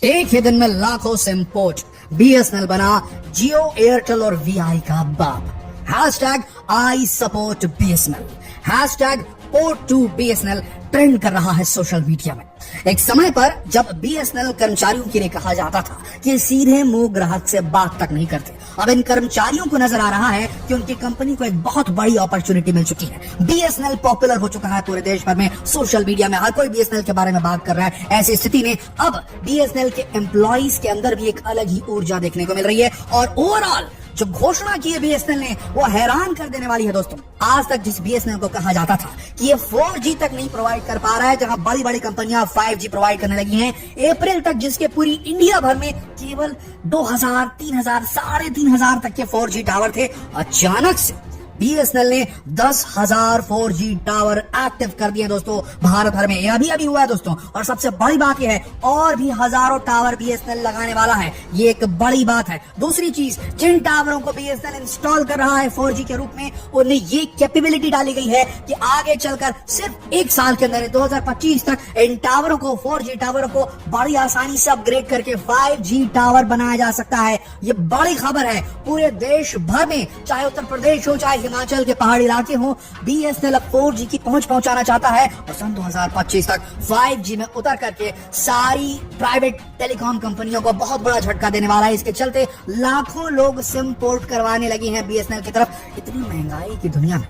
एक ही दिन में लाखों सिम पोर्ट, बीएसएनएल बना जियो, एयरटेल और वीआई का बाप। Hashtag I support BSNL, hashtag port to BSNL trend कर रहा है सोशल मीडिया में। एक समय पर जब बीएसएनएल कर्मचारियों के लिए कहा जाता था कि सीधे मुंह ग्राहक से बात तक नहीं करते, अब इन कर्मचारियों को नजर आ रहा है कि उनकी कंपनी को एक बहुत बड़ी अपॉर्चुनिटी मिल चुकी है। बीएसएनएल पॉपुलर हो चुका है पूरे देश भर में, सोशल मीडिया में हर कोई बीएसएनएल के बारे में बात कर रहा है। ऐसी स्थिति में अब बीएसएनएल के एम्प्लॉइज के अंदर भी एक अलग ही ऊर्जा देखने को मिल रही है और ओवरऑल जो घोषणा की है बीएसएनएल ने वो हैरान कर देने वाली है दोस्तों। आज तक जिस बीएसएनएल को कहा जाता था कि ये 4G तक नहीं प्रोवाइड कर पा रहा है, जहां बड़ी बड़ी कंपनियां 5G प्रोवाइड करने लगी हैं, अप्रैल तक जिसके पूरी इंडिया भर में केवल 2000, 3000, 3500 तक के 4G टावर थे, अचानक से बीएसएनएल ने 10,000 4G टावर एक्टिव कर दिए दोस्तों भारत भर में। ये अभी हुआ है दोस्तों, और सबसे बड़ी बात यह है और भी हजारों टावर बीएसएनएल लगाने वाला है, ये एक बड़ी बात है। दूसरी चीज, जिन टावरों को बीएसएनएल इंस्टॉल कर रहा है 4G के रूप में, उनमें ये कैपेबिलिटी डाली गई है कि आगे चलकर सिर्फ एक साल के अंदर 2025 तक इन टावरों को, 4G टावरों को बड़ी आसानी से अपग्रेड करके 5G टावर बनाया जा सकता है। ये बड़ी खबर है पूरे देश भर में, चाहे उत्तर प्रदेश हो चाहे हिमाचल के पहाड़ी इलाके हो, बीएसएनएल अब 4G की पहुंच पहुंचाना चाहता है और सन 2025 तक 5G में उतर करके सारी प्राइवेट टेलीकॉम कंपनियों को बहुत बड़ा झटका देने वाला है। इसके चलते लाखों लोग सिम पोर्ट करवाने लगे हैं बीएसएनएल की तरफ। इतनी महंगाई की दुनिया में,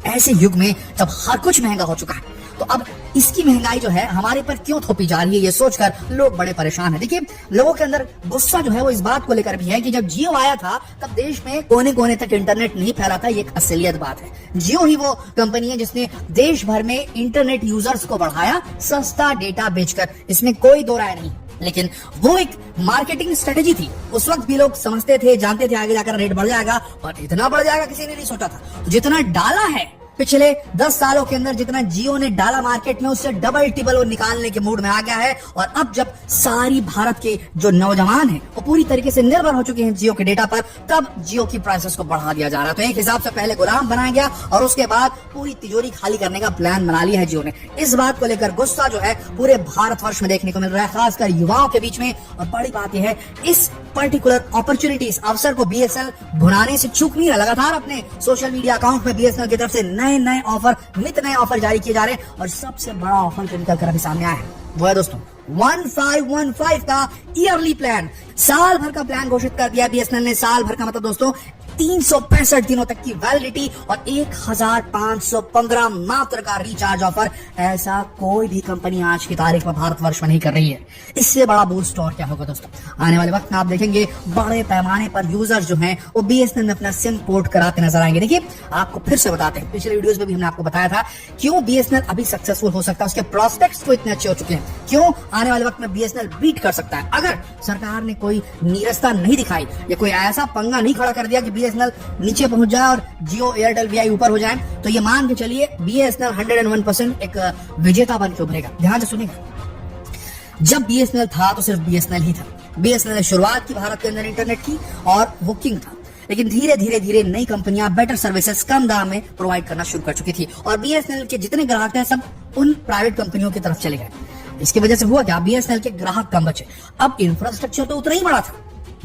ऐसे युग में जब हर कुछ महंगा हो चुका है, तो अब इसकी महंगाई जो है हमारे पर क्यों थोपी जा रही है, ये सोचकर लोग बड़े परेशान हैं। देखिए, लोगों के अंदर गुस्सा जो है वो इस बात को लेकर भी है कि जब जियो आया था तब देश में कोने कोने तक इंटरनेट नहीं फैला था। ये एक असलियत बात है। जियो ही वो कंपनी है जिसने देश भर में इंटरनेट यूजर्स को बढ़ाया सस्ता डेटा बेचकर, इसमें कोई दो राय नहीं। लेकिन वो एक मार्केटिंग स्ट्रेटेजी थी। उस वक्त भी लोग समझते थे, जानते थे आगे जाकर रेट बढ़ जाएगा, और इतना बढ़ जाएगा किसी ने नहीं सोचा था। जितना डाला है पिछले 10 सालों के अंदर, जितना जियो ने डाला मार्केट में, उससे डबल टिबल वो निकालने के मूड में आ गया है। और अब जब सारी भारत के जो नौजवान हैं वो पूरी तरीके से निर्भर हो चुके हैं जियो के डेटा पर, तब जियो की प्राइसेस को बढ़ा दिया जा रहा है। तो एक हिसाब से पहले गुलाम बनाया गया और उसके बाद पूरी तिजोरी खाली करने का प्लान बना लिया है जियो ने। इस बात को लेकर गुस्सा जो है पूरे भारतवर्ष में देखने को मिल रहा है, खासकर युवाओं के बीच में। और बड़ी बात यह है, इस पर्टिकुलर अपॉर्चुनिटी, इस अवसर को बीएसएनएल भुनाने से चूक नहीं रहा। लगातार अपने सोशल मीडिया अकाउंट में बीएसएनएल की तरफ से नए ऑफर, नित नए ऑफर जारी किए जा रहे हैं। और सबसे बड़ा ऑफर जो निकल कर अभी सामने आया है वो है दोस्तों 1515 का ईयरली प्लान। साल भर का प्लान घोषित कर दिया बीएसएनएल ने। साल भर का मतलब दोस्तों 365 दिनों तक की वैलिडिटी और 1515 मात्र का रिचार्ज ऑफर। ऐसा कोई भी कंपनी आज की तारीख में भारतवर्ष में नहीं कर रही है। इससे बड़ा बूस्ट और क्या होगा दोस्तों, आने वाले वक्त में आप देखेंगे बड़े पैमाने पर यूजर्स जो हैं वो बीएसएनएल में अपना सिम पोर्ट कराते नजर आएंगे। देखिए, आपको फिर से बताते हैं, पिछले वीडियोस में भी हमने आपको बताया था क्यों बीएसएनएल अभी सक्सेसफुल हो सकता है, उसके प्रोस्पेक्ट्स को इतने अच्छे हो चुके हैं, क्यों आने वाले वक्त में बीएसएनएल बीट कर सकता है। अगर सरकार ने कोई नीरसता नहीं दिखाई या कोई ऐसा पंगा नहीं खड़ा कर दिया कि बीएसएनएल नीचे पहुंच जाए और जियो, एयरटेल, वीआई ऊपर हो जाए, तो ये मान के चलिए बीएसएनएल 101% एक विजेता बन के उभरेगा। ध्यान से सुनिएगा, जब बीएसएनएल था तो सिर्फ बीएसएनएल ही था। बीएसएनएल ने शुरुआत की भारत के अंदर इंटरनेट की और वो किंग था। लेकिन धीरे धीरे नई कंपनियां बेटर सर्विसेज कम दाम में प्रोवाइड करना शुरू कर चुकी थी और बीएसएनएल के जितने ग्राहक हैं सब उन प्राइवेट कंपनियों की तरफ चले गए। इसकी वजह से हुआ क्या, बीएसएनएल के ग्राहक कम बचे। अब इंफ्रास्ट्रक्चर तो उतना ही बड़ा था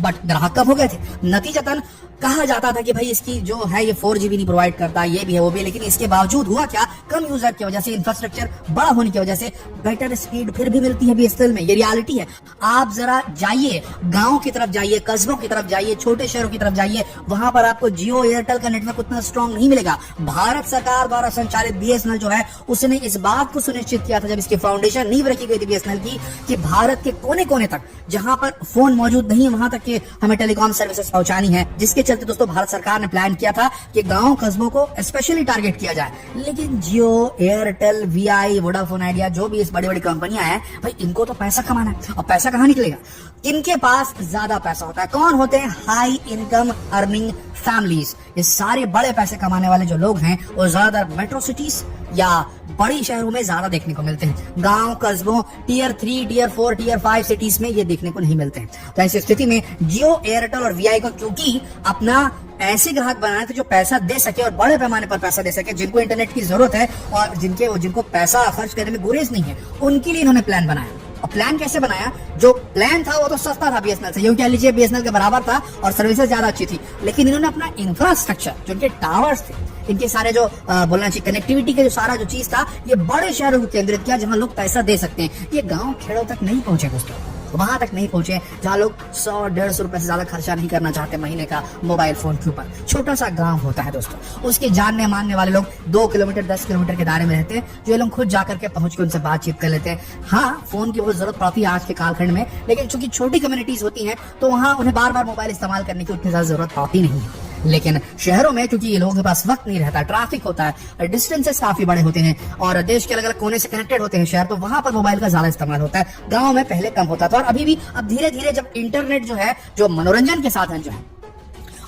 बट ग्राहक कम हो गए थे। नतीजतन कहा जाता था कि भाई इसकी जो है ये 4G भी नहीं प्रोवाइड करता, ये भी है वो भी, लेकिन इसके बावजूद हुआ क्या, कम यूजर की वजह से, इंफ्रास्ट्रक्चर बड़ा होने की वजह से बेटर स्पीड फिर भी मिलती है बीएसएनएल में। ये रियलिटी है। आप जरा जाइए, गांव की तरफ जाइए, कस्बों की तरफ जाइए, छोटे शहरों की तरफ जाइए, वहां पर आपको जियो, एयरटेल का नेटवर्क उतना स्ट्रांग नहीं मिलेगा। भारत सरकार द्वारा संचालित बीएसएनएल जो है उसने इस बात को सुनिश्चित किया था जब इसकी फाउंडेशन नींव रखी गई थी बीएसएनएल की, कि भारत के कोने कोने तक जहां पर फोन मौजूद नहीं है वहां तक के हमें टेलीकॉम सर्विसेज पहुंचानी है। जिसके चलते दोस्तों भारत सरकार ने प्लान किया था कि गांव कस्बों को स्पेशली टारगेट किया जाए। लेकिन जियो, एयरटेल, वीआई, वोडाफोन आइडिया, जो भी इस बड़ी बड़ी कंपनियां हैं, भाई इनको तो पैसा कमाना है। और पैसा कहाँ निकलेगा, इनके पास ज्यादा पैसा होता है। कौन होते हैं, हाई इनकम अर्निंग फैमिलीज। ये सारे बड़े पैसे कमाने वाले जो लोग हैं वो ज्यादातर मेट्रो सिटीज या बड़ी शहरों में ज्यादा देखने को मिलते हैं। गांव कस्बों, टियर 3, टियर 4, टियर 5 सिटीज में ये देखने को नहीं मिलते हैं। तो ऐसी स्थिति में जियो, एयरटेल और वीआई को क्योंकि अपना ऐसे ग्राहक बनाए थे जो पैसा दे सके और बड़े पैमाने पर पैसा दे सके, जिनको इंटरनेट की जरूरत है और जिनको पैसा खर्च करने में गुरेज नहीं है, उनके लिए इन्होंने प्लान बनाया। और प्लान कैसे बनाया? जो प्लान था वो तो सस्ता था बीएसएनएल से, यूं कह लीजिए बीएसएनएल के बराबर था और सर्विसेज ज्यादा अच्छी थी, लेकिन इन्होंने अपना इंफ्रास्ट्रक्चर, जो इनके टावर्स थे, इनके सारे जो बोलना चाहिए कनेक्टिविटी का जो सारा जो चीज था, ये बड़े शहरों को केंद्रित किया जहां लोग पैसा दे सकते हैं। ये गांव खेड़ों तक नहीं पहुंचे दोस्तों, वहां तक नहीं पहुंचे जहां लोग 100-150 रुपए से ज्यादा खर्चा नहीं करना चाहते महीने का मोबाइल फोन के ऊपर। छोटा सा गांव होता है दोस्तों, उसके जानने मानने वाले लोग 2 किलोमीटर 10 किलोमीटर के दायरे में रहते हैं, जो ये लोग खुद जाकर के पहुंच के उनसे बातचीत कर लेते हैं। हाँ, फोन की बहुत जरूरत पड़ती है आज के कालखंड में, लेकिन चूंकि छोटी कम्युनिटीज होती हैं तो वहां उन्हें बार बार मोबाइल इस्तेमाल करने की उतनी ज्यादा जरूरत पड़ती नहीं है। लेकिन शहरों में क्योंकि ये लोगों के पास वक्त नहीं रहता, ट्रैफिक होता है, डिस्टेंसेस काफी बड़े होते हैं और देश के अलग अलग कोने से कनेक्टेड होते हैं शहर, तो वहां पर मोबाइल का ज्यादा इस्तेमाल होता है। गांव में पहले कम होता था और अभी भी अब धीरे धीरे जब इंटरनेट जो है, जो मनोरंजन के साधन जो है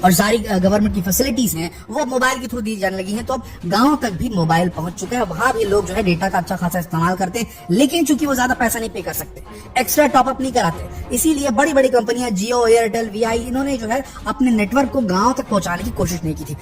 और सारी गवर्नमेंट की फैसिलिटीज हैं वो मोबाइल के थ्रू दी जाने लगी हैं, तो अब गांव तक भी मोबाइल पहुंच चुका है। वहां भी लोग जो है डेटा का अच्छा खासा इस्तेमाल करते हैं, लेकिन चूंकि वो ज्यादा पैसा नहीं पे कर सकते, एक्स्ट्रा टॉपअप नहीं कराते, इसीलिए बड़ी बड़ी कंपनियां जियो, एयरटेल, वीआई, इन्होंने जो है अपने नेटवर्क को गांव तक पहुंचाने की कोशिश नहीं की थी।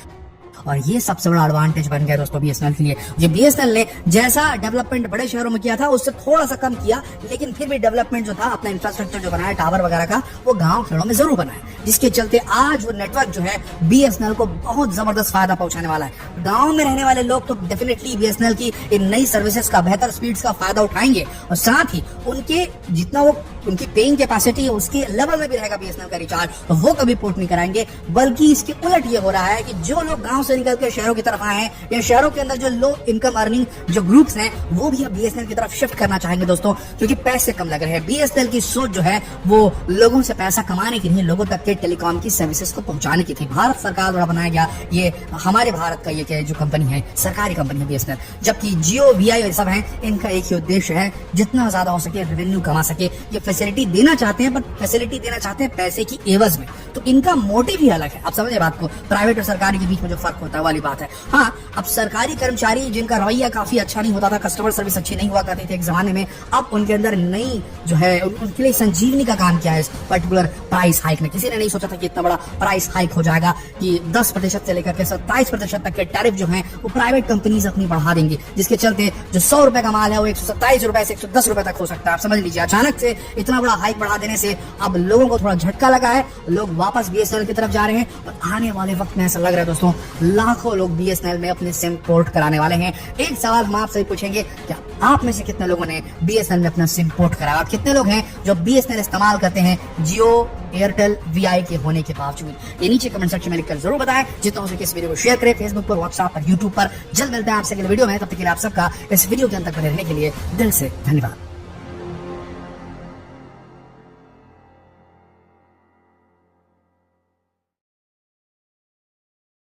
और ये सबसे बड़ा एडवांटेज बन गया दोस्तों बीएसएनएल के लिए। ये बीएसएनएल ने जैसा डेवलपमेंट बड़े शहरों में किया था उससे थोड़ा सा कम किया, लेकिन फिर भी डेवलपमेंट जो था, अपना इंफ्रास्ट्रक्चर जो बनाया टावर वगैरह का, वो गांव खेड़ों में जरूर बनाया, जिसके चलते आज वो नेटवर्क जो है बीएसएनएल को बहुत जबरदस्त फायदा पहुंचाने वाला है। गांव में रहने वाले लोग तो डेफिनेटली बीएसएनएल की इन नई सर्विसेज का, बेहतर स्पीड्स का फायदा उठाएंगे और साथ ही उनके जितना वो उनकी पेइंग कैपेसिटी है उसके लेवल में भी रहेगा बीएसएनएल का रिचार्ज, तो वो कभी पोर्ट नहीं कराएंगे। बल्कि इसके उलट ये हो रहा है कि जो लोग गांव से निकल के शहरों की तरफ आए हैं या शहरों के अंदर जो लो इनकम अर्निंग जो ग्रुप्स हैं, वो भी अब बीएसएनएल की तरफ शिफ्ट करना चाहेंगे दोस्तों, क्योंकि पैसे कम लग रहे हैं। बीएसएनएल की सोच जो है वो लोगों से पैसा कमाने की नहीं, लोगों तक के टेलीकॉम की सर्विसेज को पहुंचाने की थी। भारत सरकार द्वारा बनाया गया ये हमारे भारत का ये जो कंपनी है, सरकारी कंपनी है बीएसएनएल, जबकि जियो, वीआई सब है, इनका एक ही उद्देश्य है, जितना ज्यादा हो सके रेवेन्यू कमा सके। ये फैसिलिटी देना चाहते हैं, पर फैसिलिटी देना चाहते हैं पैसे की एवज में, तो इनका मोटिव ही अलग है। आप समझे बात को, प्राइवेट और सरकारी के बीच में जो फर्क होता है वाली बात है। हाँ, अब सरकारी कर्मचारी जिनका रवैया काफी अच्छा नहीं होता था, कस्टमर सर्विस अच्छी नहीं हुआ करती थी एक जमाने में, अब उनके अंदर नई जो है उनके लिए संजीवनी का काम किया है इस पर्टिकुलर प्राइस हाइक में। किसी ने नहीं सोचा था कि इतना बड़ा प्राइस हाइक हो जाएगा कि 10% से लेकर के 27% तक के टैरिफ जो है वो प्राइवेट कंपनीज अपनी बढ़ा देंगी, जिसके चलते जो 100 रुपए का माल है वो 127 रुपए से 110 रुपए तक हो सकता है। आप समझ लीजिए, अचानक से इतना बड़ा हाइक बढ़ा देने से अब लोगों को थोड़ा झटका लगा है, लोग वापस बीएसएनएल की तरफ जा रहे हैं और आने वाले वक्त में ऐसा लग रहा है दोस्तों लाखों लोग बीएसएनएल में अपने सिम पोर्ट कराने वाले हैं। एक सवाल हम आपसे पूछेंगे, क्या आप में से कितने लोगों ने बीएसएनएल में अपना सिम पोर्ट कराया? कितने लोग हैं जो बीएसएनएल इस्तेमाल करते हैं जियो, एयरटेल, वीआई के होने के बावजूद? ये नीचे कमेंट सेक्शन में लिखकर जरूर बताएं। जितना हो सके इस वीडियो को शेयर करें, फेसबुक पर, व्हाट्सएप पर, यूट्यूब पर। जल्द मिलते हैं आपसे अगले वीडियो में, तब तक के लिए आप सबका इस वीडियो के अंत तक बने रहने के लिए दिल से धन्यवाद।